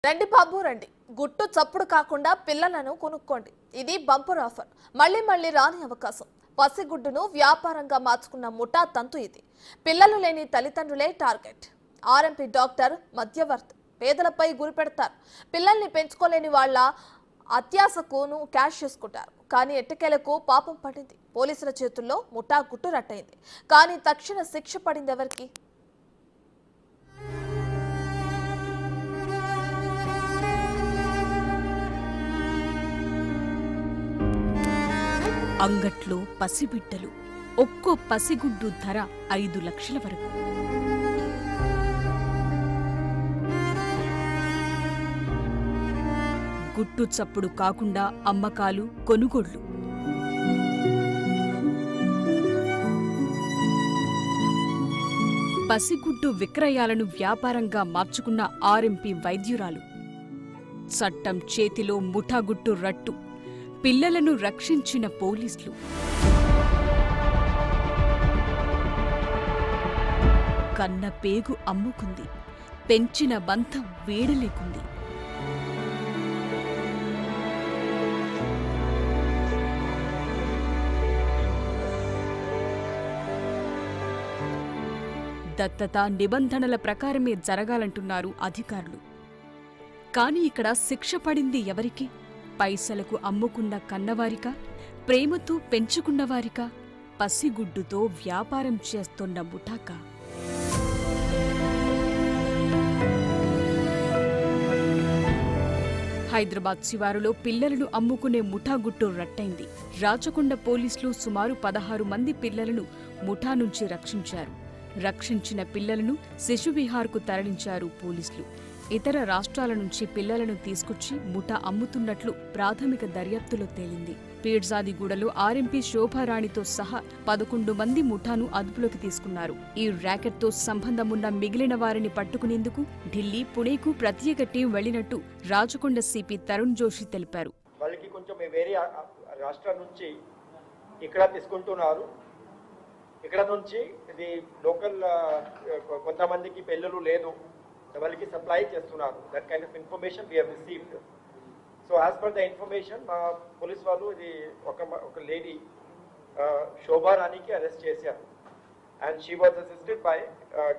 రండి బాబు రండి, గుట్టు చప్పుడు కాకుండా పిల్లలను కొనుక్కోండి. ఇది బంపర్ ఆఫర్. మళ్ళీ మళ్ళీ రాని అవకాశం. పసిగుడ్డును వ్యాపారంగా మార్చుకున్న ముఠా తంతు ఇది. పిల్లలు లేని తల్లిదండ్రులే టార్గెట్. ఆర్ఎంపీ డాక్టర్ మధ్యవర్తి పేదలపై గురిపెడతారు. పిల్లల్ని పెంచుకోలేని వాళ్ళ అత్యాశకును క్యాష్ చేసుకుంటారు. కానీ ఎట్టకేలకు పాపం పడింది. పోలీసుల చేతుల్లో ముఠా గుట్టు రట్టయింది. కానీ తక్షణ శిక్ష పడింది ఎవరికి? అంగట్లో పసిబిడ్డలు. ఒక్కో పసిగుడ్డు ధర 5 లక్షల వరకు. గుట్టు చప్పుడు కాకుండా అమ్మకాలు, కొనుగోళ్లు. పసిగుడ్డు విక్రయాలను వ్యాపారంగా మార్చుకున్న ఆర్ఎంపీ వైద్యురాలు. చట్టం చేతిలో ముఠాగుట్టు రట్టు. పిల్లలను రక్షించిన పోలీసులు. కన్న పేగు అమ్ముకుంది. పెంచిన బంధం వేడలేకుంది. దత్తత నిబంధనల ప్రకారమే జరగాలంటున్నారు అధికారులు. కాని ఇక్కడ శిక్ష పడింది ఎవరికి? పైసలకు అమ్ముకున్న కన్నవారికా? ప్రేమతో పెంచుకున్నవారికా? పసిగుడ్డుతో వ్యాపారం చేస్తున్న ముఠాకా? హైదరాబాద్ శివారులో పిల్లలను అమ్ముకునే ముఠాగుట్టు రట్టయింది. రాచకొండ పోలీసులు సుమారు 16 మంది పిల్లలను ముఠా నుంచి రక్షించారు. రక్షించిన పిల్లలను శిశువిహార్కు తరలించారు పోలీసులు. ఇతర రాష్ట్రాల నుంచి పిల్లలను తీసుకొచ్చి ముఠా అమ్ముతున్నట్లు ప్రాథమిక దర్యాప్తులో తేలింది. పీర్జాదిగూడలో ఆర్ఎంపీ శోభారాణితో సహా 11 మంది ముఠాను అదుపులోకి తీసుకున్నారు. ఈ ర్యాకెట్తో సంబంధమున్న మిగిలిన వారిని పట్టుకునేందుకు ఢిల్లీ, పుణేకు ప్రత్యేక టీం వెళ్లినట్టు రాచకొండ సిపి తరుణ్ జోషి తెలిపారు. వాళ్ళకి కొంచెం వేరే రాష్ట్రాల నుంచి ఇక్కడ తీసుకుంటున్నారు. ఇక్కడ నుంచి ఇది లోకల్ కొంతమందికి పిల్లలు లేదు, వాళ్ళకి సప్లై చేస్తున్నారు. That kind of information we have received. So as per the information మా పోలీస్ వాళ్ళు ఇది ఒక లేడీ శోభారాణికి అరెస్ట్ చేశారు. And she was assisted by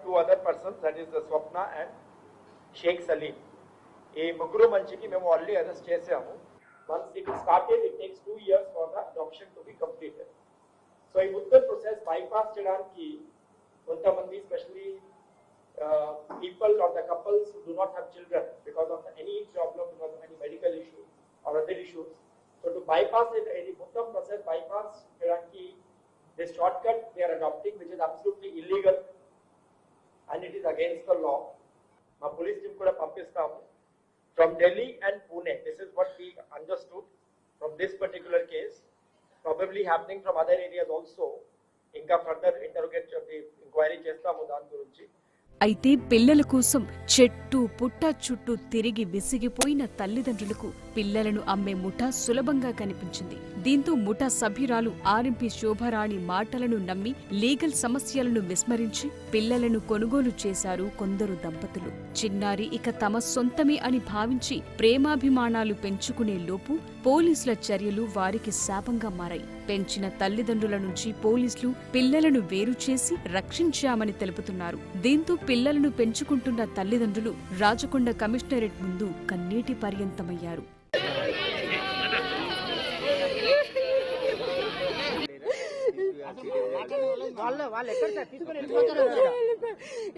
2 other persons, that is Swapna and Sheikh Saleem. ఈ ముగ్గురు మంచికి మేము ఆల్రెడీ అరెస్ట్ చేసాము. Once it is started, it takes 2 years for the adoption to be completed. So ఈ మొత్తం ప్రాసెస్ బైపాస్ చేయడానికి కొంతమంది specially people or the couples who do not have children because of any problem, because of any medical issue or other issues. So to bypass it, any muttam process bypass cheyanki, this shortcut they are adopting, which is absolutely illegal and it is against the law. Ma police team kuda pampistamu from Delhi and Pune. This is what we understood from this particular case, probably happening from other areas also. Inka further interrogate the inquiry chestamu dan gurinchi. అయితే పిల్లల కోసం చెట్టు పుట్ట చుట్టూ తిరిగి విసిగిపోయిన తల్లిదండ్రులకు పిల్లలను అమ్మే ముఠా సులభంగా కనిపించింది. దీంతో ముఠా సభ్యురాలు ఆర్ఎంపీ శోభారాణి మాటలను నమ్మి లీగల్ సమస్యలను విస్మరించి పిల్లలను కొనుగోలు చేశారు కొందరు దంపతులు. చిన్నారి ఇక తమ సొంతమే అని భావించి ప్రేమాభిమానాలు పెంచుకునే లోపు పోలీసుల చర్యలు వారికి శాపంగా మారాయి. పెంచిన తల్లిదండ్రుల నుంచి పోలీసులు పిల్లలను వేరు చేసి రక్షించామని తెలుపుతున్నారు. దీంతో పిల్లలను పెంచుకుంటున్న తల్లిదండ్రులు రాచకొండ కమిషనరేట్ ముందు కన్నీటి పర్యంతమయ్యారు.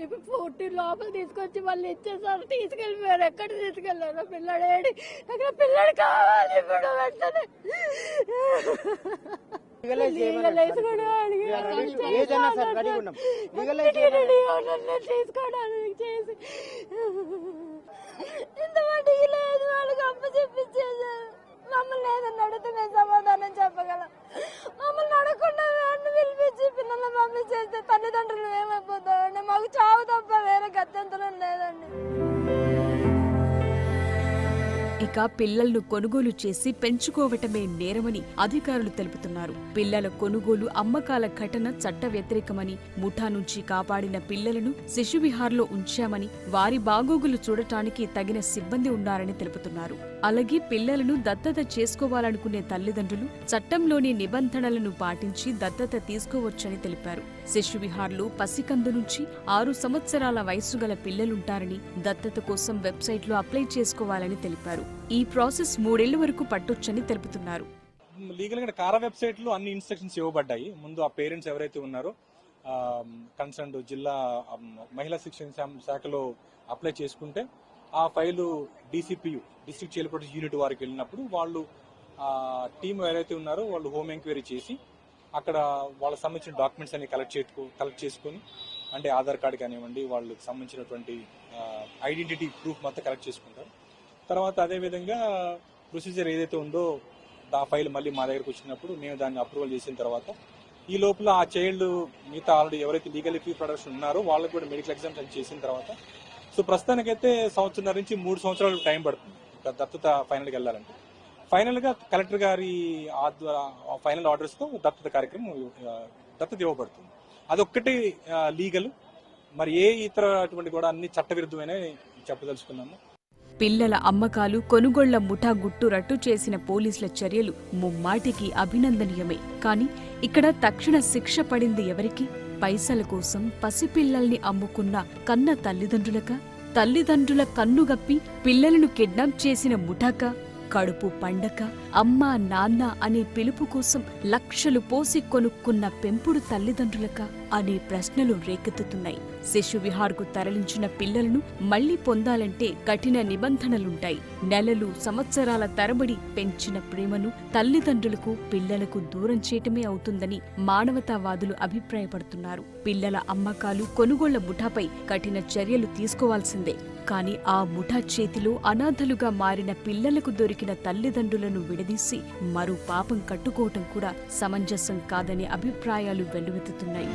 ఇప్పుడు 40 లోపల తీసుకొచ్చి వాళ్ళు ఇచ్చేసారు, తీసుకెళ్ళిపోయారు. ఎక్కడ తీసుకెళ్లారు? పిల్లడేడి, అక్కడ పిల్లడు కావాలి. ఇప్పుడు వెంటనే తీసుకోవడానికి చేసి ఇంతమంది లేదు, వాళ్ళకి అప్పు చెప్పించేసారు. మమ్మల్ని ఏదన్నా అడిగితే మేము సమాధానం చెప్పగలం. మమ్మల్ని అడగకుండా అన్ని పిలిపించి పిల్లల్ని పంపించేస్తే తల్లిదండ్రులు ఏమైపోతామండి? మాకు చావు తప్ప వేరే గత్యంతరం లేదండి. ఇక పిల్లలను కొనుగోలు చేసి పెంచుకోవటమే నేరమని అధికారులు తెలుపుతున్నారు. పిల్లల కొనుగోలు, అమ్మకాల ఘటన చట్ట వ్యతిరేకమని, ముఠా నుంచి కాపాడిన పిల్లలను శిశువిహార్లో ఉంచామని, వారి బాగోగులు చూడటానికి తగిన సిబ్బంది ఉన్నారని తెలుపుతున్నారు. అలాగే పిల్లలను దత్తత చేసుకోవాలనుకునే తల్లిదండ్రులు చట్టంలోని నిబంధనలను పాటించి దత్తత తీసుకోవచ్చని తెలిపారు. శిశువిహార్లో పసికందు నుంచి 6 సంవత్సరాల వయసు గల పిల్లలుంటారని, దత్తత కోసం వెబ్సైట్లో అప్లై చేసుకోవాలని తెలిపారు. ఈ ప్రాసెస్ 3 ఏళ్ల వరకు పట్టొచ్చని తెలుపుతున్నారు. లీగల్ గా కారా వెబ్సైట్ లో అన్ని ఇన్స్ట్రక్షన్స్ ఇవ్వబడ్డాయి. ముందు ఆ పేరెంట్స్ ఎవరైతే ఉన్నారో కన్సర్న్ జిల్లా మహిళా శిక్షణ శాఖలో అప్లై చేసుకుంటే ఆ file DCPU, district child protection unit వారికి వెళ్ళినప్పుడు వాళ్ళు టీం ఎవరైతే ఉన్నారో వాళ్ళు హోమ్ ఎంక్వైరీ చేసి అక్కడ వాళ్ళకి సంబంధించిన డాక్యుమెంట్స్ అన్ని కలెక్ట్ చేసుకొని, అంటే ఆధార్ కార్డు కానివ్వండి, వాళ్ళకి సంబంధించినటువంటి ఐడెంటిటీ ప్రూఫ్ మొత్తం కలెక్ట్ చేసుకుంటారు. తర్వాత అదేవిధంగా ప్రొసీజర్ ఏదైతే ఉందో ఆ ఫైల్ మళ్ళీ మా దగ్గరకు వచ్చినప్పుడు మేము దాన్ని అప్రూవల్ చేసిన తర్వాత ఈ లోపల ఆ చైల్డ్ మిగతా ఆల్రెడీ ఎవరైతే లీగల్ ఫీ ప్రొడక్షన్ ఉన్నారో వాళ్ళకి కూడా మెడికల్ ఎగ్జామ్స్ చేసిన తర్వాత సో ప్రస్తుతానికైతే 1.5 సంవత్సరాల నుంచి 3 సంవత్సరాలు టైం పడుతుంది దత్తత ఫైనల్కి వెళ్ళాలంటే. ఫైనల్గా కలెక్టర్ గారి ఫైనల్ ఆర్డర్స్తో దత్తత కార్యక్రమం దత్తత ఇవ్వబడుతుంది. అదొక్కటి లీగల్, మరి ఏ ఇతర అటువంటి కూడా అన్ని చట్టవిరుద్ధమైన చెప్పదలుచుకున్నాము. పిల్లల అమ్మకాలు, కొనుగోళ్ల ముఠా గుట్టు రట్టు చేసిన పోలీసుల చర్యలు ముమ్మాటికి అభినందనీయమే. కానీ ఇక్కడ తక్షణ శిక్ష పడింది ఎవరికి? పైసల కోసం పసిపిల్లల్ని అమ్ముకున్న కన్న తల్లిదండ్రులక? తల్లిదండ్రుల కన్నుగప్పి పిల్లలను కిడ్నాప్ చేసిన ముఠాక? కడుపు పండక అమ్మా నాన్న అనే పిలుపు కోసం లక్షలు పోసి కొనుక్కున్న పెంపుడు తల్లిదండ్రులక అనే ప్రశ్నలు రేకెత్తుతున్నాయి. శిశువిహార్కు తరలించిన పిల్లలను మళ్లీ పొందాలంటే కఠిన నిబంధనలుంటాయి. నెలలు, సంవత్సరాల తరబడి పెంచిన ప్రేమను తల్లిదండ్రులకు, పిల్లలకు దూరం చేయటమే అవుతుందని మానవతావాదులు అభిప్రాయపడుతున్నారు. పిల్లల అమ్మకాలు, కొనుగోళ్ల ముఠాపై కఠిన చర్యలు తీసుకోవాల్సిందే. కానీ ఆ ముఠా చేతిలో అనాథలుగా మారిన పిల్లలకు దొరికిన తల్లిదండ్రులను విడదీసి మరో పాపం కట్టుకోవటం కూడా సమంజసం కాదనే అభిప్రాయాలు వెల్లువెత్తుతున్నాయి.